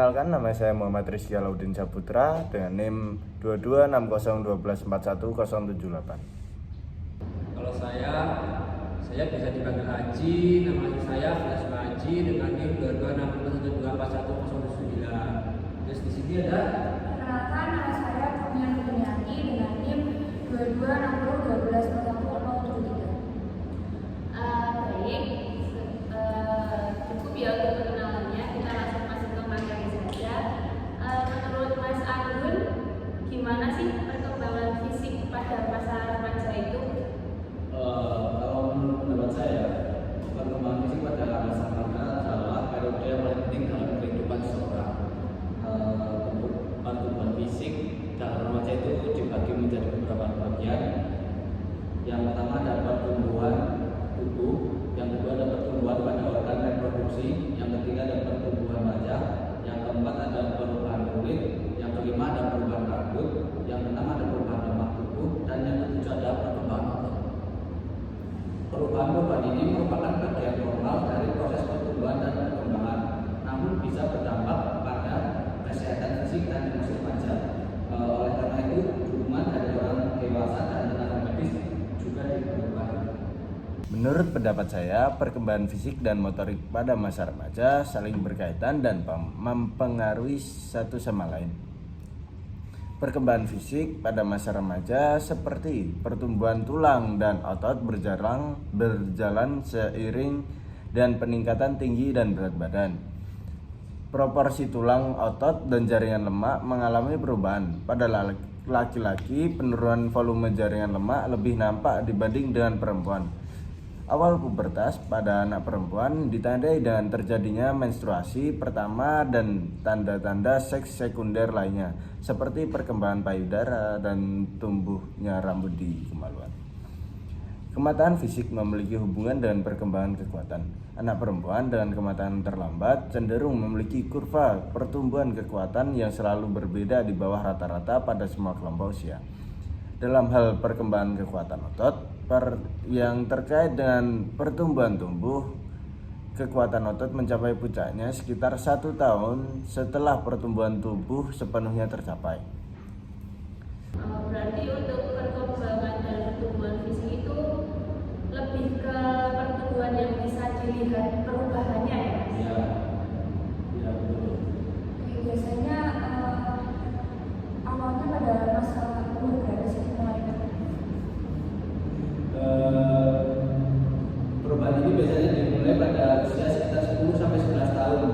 Perkenalkan, nama saya Muhammad Rizky Alaudin Saputra dengan NIM 226012418078. Kalau saya bisa dipanggil Haji, nama saya Filas Haji dengan NIM 2260124109. Terus di sini ada Perkenalkan, nama saya Kurnia Nurniati dengan NIM 2260124173. Baik, cukup ya untuk perkenalannya. Kita langsung masuk ke materi saja. Menurut Mas Anggun, gimana sih perkembangan fisik pada masa remaja itu? Kalau menurut pendapat saya, perkembangan fisik pada masa remaja adalah periode yang paling penting dalam kehidupan seseorang. Untuk pertumbuhan fisik dalam remaja itu dibagi menjadi beberapa bagian. Yang pertama ada pertumbuhan tubuh, yang kedua ada pertumbuhan pada organ reproduksi, yang ketiga ada pertumbuhan wajah, yang keempat ada perubahan kulit, yang kelima ada perubahan rambut, yang keenam ada perubahan lemak tubuh, dan yang ketujuh ada perkembangan otot. Perubahan ini merupakan bagian normal dari proses pertumbuhan dan perkembangan, namun bisa berdampak pada kesehatan fisik dan emosi remaja. Oleh karena itu, dukungan dari orang dewasa dan tenaga medis juga diperlukan. Menurut pendapat saya, perkembangan fisik dan motorik pada masa remaja saling berkaitan dan mempengaruhi satu sama lain. Perkembangan fisik pada masa remaja seperti pertumbuhan tulang dan otot berjalan seiring dan peningkatan tinggi dan berat badan. Proporsi tulang, otot, dan jaringan lemak mengalami perubahan. Pada laki-laki, penurunan volume jaringan lemak lebih nampak dibanding dengan perempuan. Awal pubertas pada anak perempuan ditandai dengan terjadinya menstruasi pertama dan tanda-tanda seks sekunder lainnya, seperti perkembangan payudara dan tumbuhnya rambut di kemaluan. Kematangan fisik memiliki hubungan dengan perkembangan kekuatan. Anak perempuan dengan kematangan terlambat cenderung memiliki kurva pertumbuhan kekuatan yang selalu berbeda di bawah rata-rata pada semua kelompok usia. Dalam hal perkembangan kekuatan otot, yang terkait dengan pertumbuhan tubuh, kekuatan otot mencapai puncaknya sekitar 1 tahun setelah pertumbuhan tubuh sepenuhnya tercapai. Berarti untuk perkembangan dan pertumbuhan fisik itu lebih ke pertumbuhan yang bisa dilihat perubahannya ya, Mas? Ya, betul. Biasanya awalnya pada masa umur berapa sih mulainya? Perubahan ini biasanya dimulai pada usia sekitar 10 sampai 11 tahun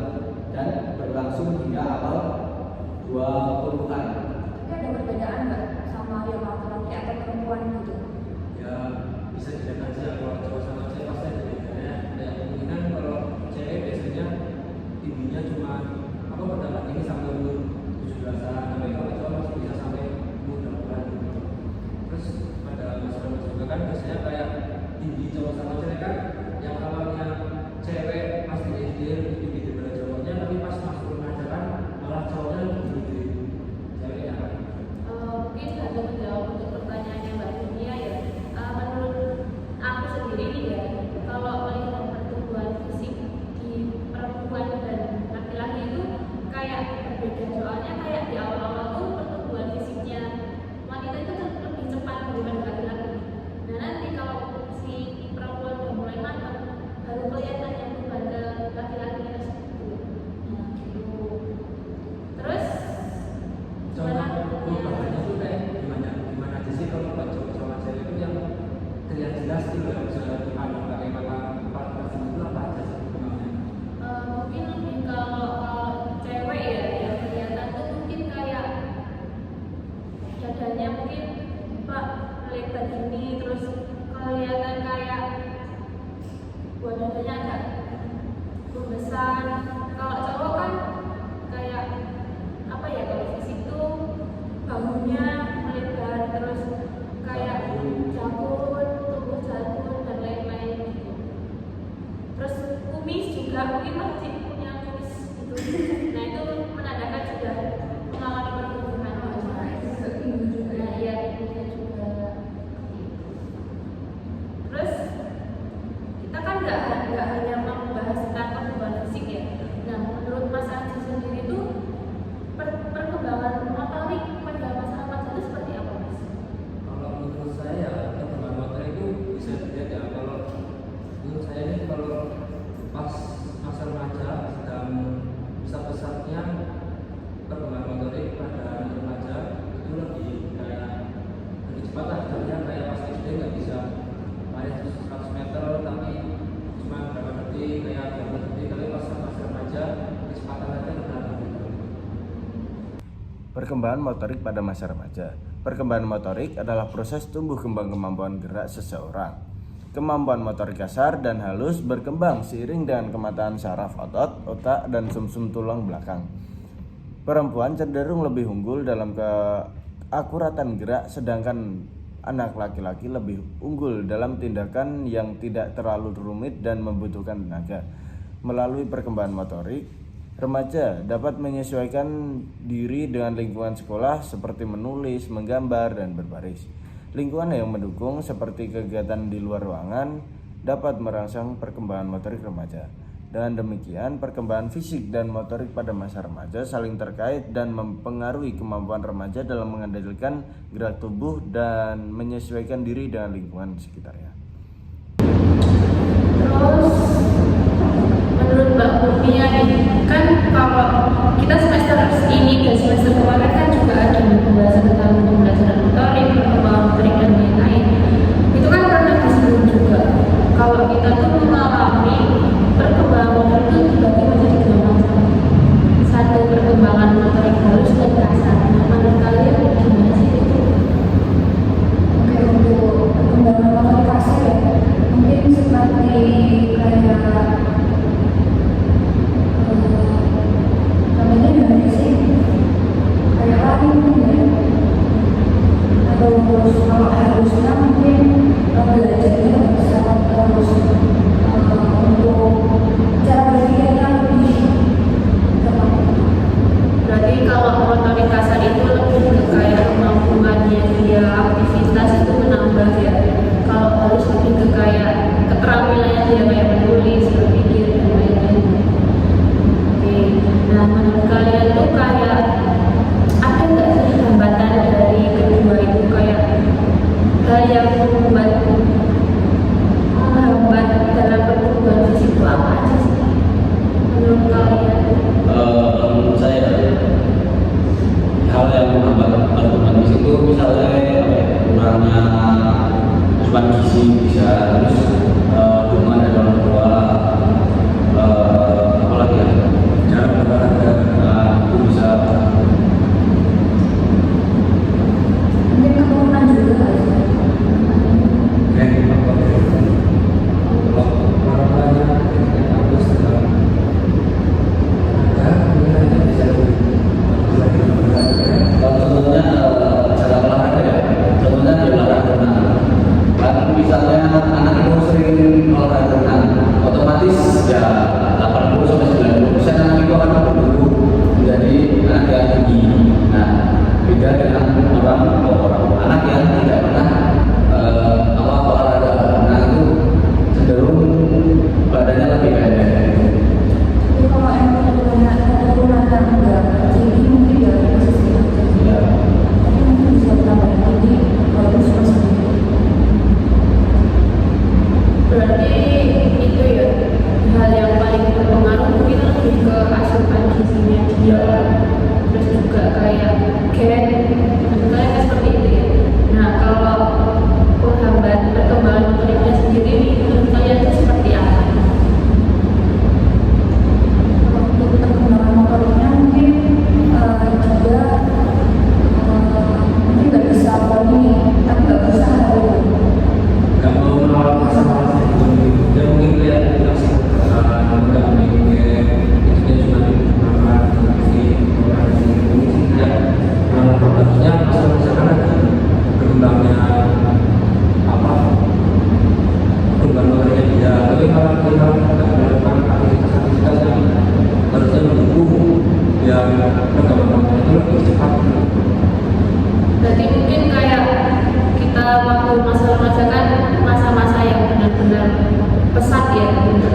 dan berlangsung hingga awal 20-an. Tapi ada perbedaan nggak sama yang laki-laki atau perempuan gitu? ya bisa dilihat aja kalau cowok sama cewek pasti ada bedanya. Dan kemungkinan kalau cewek biasanya tingginya cuma pada laki ini sampai umur 17-an, tapi kalau cowok masih bisa sampai umur 20-an gitu. Terus pada masa remaja juga kan biasanya kayak tinggi cowok sama cewek kan, yang awalnya cewek pas di SD lebih tinggi daripada cowoknya, tapi pas masuk remaja kan malah cowoknya lebih tinggi ceweknya kan. Mungkin ada menjawab untuk pertanyaannya Mbak Dunia ya. Menurut aku sendiri nih ya, kalau melihat pertumbuhan fisik di perempuan dan laki-laki itu kayak berbeda, soalnya kayak di awal-awal tuh pertumbuhan fisiknya wanita itu kan lebih cepat daripada laki-laki. Nah nanti kalau si perempuan udah mulai matang, baru kelihatan yang beban ke laki-laki tersebut. Nah gitu. Terus gimana? Perubahannya tuh kayak gimana aja sih kalau buat cowok sama cewek itu yang terlihat jelas gitu ya, misalnya dipandang pakai mata kepala person itu apa aja sih perubahannya? Mungkin lebih kalau cewek ya yang kelihatan tuh mungkin kayak dadanya mungkin Pak lebar gini, terus kelihatan kayak buat dadanya agak besar. Kalau cowok kan kayak apa ya, kalau fisik tuh bahunya melebar, terus kayak jangkut, tubuh jangkut Perkembangan motorik pada masa remaja. Perkembangan motorik adalah proses tumbuh kembang kemampuan gerak seseorang. Kemampuan motorik kasar dan halus berkembang seiring dengan kematangan saraf otot, otak, dan sumsum tulang belakang. Perempuan cenderung lebih unggul dalam keakuratan gerak, sedangkan anak laki-laki lebih unggul dalam tindakan yang tidak terlalu rumit dan membutuhkan tenaga. Melalui perkembangan motorik, remaja dapat menyesuaikan diri dengan lingkungan sekolah seperti menulis, menggambar, dan berbaris. Lingkungan yang mendukung seperti kegiatan di luar ruangan dapat merangsang perkembangan motorik remaja. Dengan demikian, perkembangan fisik dan motorik pada masa remaja saling terkait dan mempengaruhi kemampuan remaja dalam mengendalikan gerak tubuh dan menyesuaikan diri dengan lingkungan sekitarnya. Terus menurut Mbak Kurnia nih, kan kalau kita semester ini dan semester kemarin kan juga ada pembahasan tentang pembelajaran motorik, perkembangan motorik dan lain-lain. Itu kan pernah disebut juga kalau kita tuh mengalami perkembangan motorik itu dibagi menjadi dua macam. Satu, perkembangan motorik halus dan kasar. Menurut kalian gimana sih itu? Oke, untuk perkembangan motorik kasar ya, mungkin seperti kayak namanya dari sih kayak lari mungkin ya, atau terus kalau harusnya mungkin belajarnya bisa terus untuk cara berpikirnya lebih cepat. Berarti kalau motorik kasar itu lebih ke kayak kemampuannya dia aktivitas itu menambah ya. Kalau harus lebih ke kayak keterampilannya dia kayak menulis, berpikir dan lain-lain. Oke, nah menurut kalian tuh kayak ada nggak sih hambatan dari kedua itu kayak hal yang menghambat dalam pertumbuhan fisik itu apa aja sih menurut kalian? Menurut saya hal yang menghambat perkembangan fisik itu misalnya kurangnya asupan gizi bisa, terus dukungan dari orang tua, apalagi ya cara berolahraga itu bisa. Mungkin keturunan juga kali ya. Contohnya cara olahraga ya, contohnya di olahraga renang. Kan misalnya anak itu sering olahraga renang, otomatis ya 80-90% anak itu akan bertumbuh menjadi anak yang tinggi. Nah, beda dengan anak yang tidak pernah olahraga renang itu cenderung badannya lebih pendek. Tapi kalau yang keturunan yang enggak tinggi mungkin ya posisi Ya. tapi mungkin bisa tambah tinggi kalau itu cuma sedikit. Berarti itu ya hal yang paling berpengaruh mungkin lebih ke asupan gizinya dia, terus juga kayak gen, kalian seperti itu ya. Nah kalau penghambat perkembangan motoriknya sendiri nih, menurut kalian itu seperti apa? Kalau untuk perkembangan motoriknya mungkin juga mungkin nggak bisa poni tapi nggak bisa halu. Nggak mau menolak masalah itu, dia mungkin lihat kasih nggak mikir itu dia cuma dimakan ini sih kayak harusnya misalkan ada berkembangnya apa perkembangan motoriknya dia, tapi kalau kita nggak melakukan aktivitas yang harusnya mendukung yang perkembangan motoriknya itu lebih cepat. Berarti mungkin kayak kita waktu masa remaja kan masa-masa yang benar-benar pesat ya untuk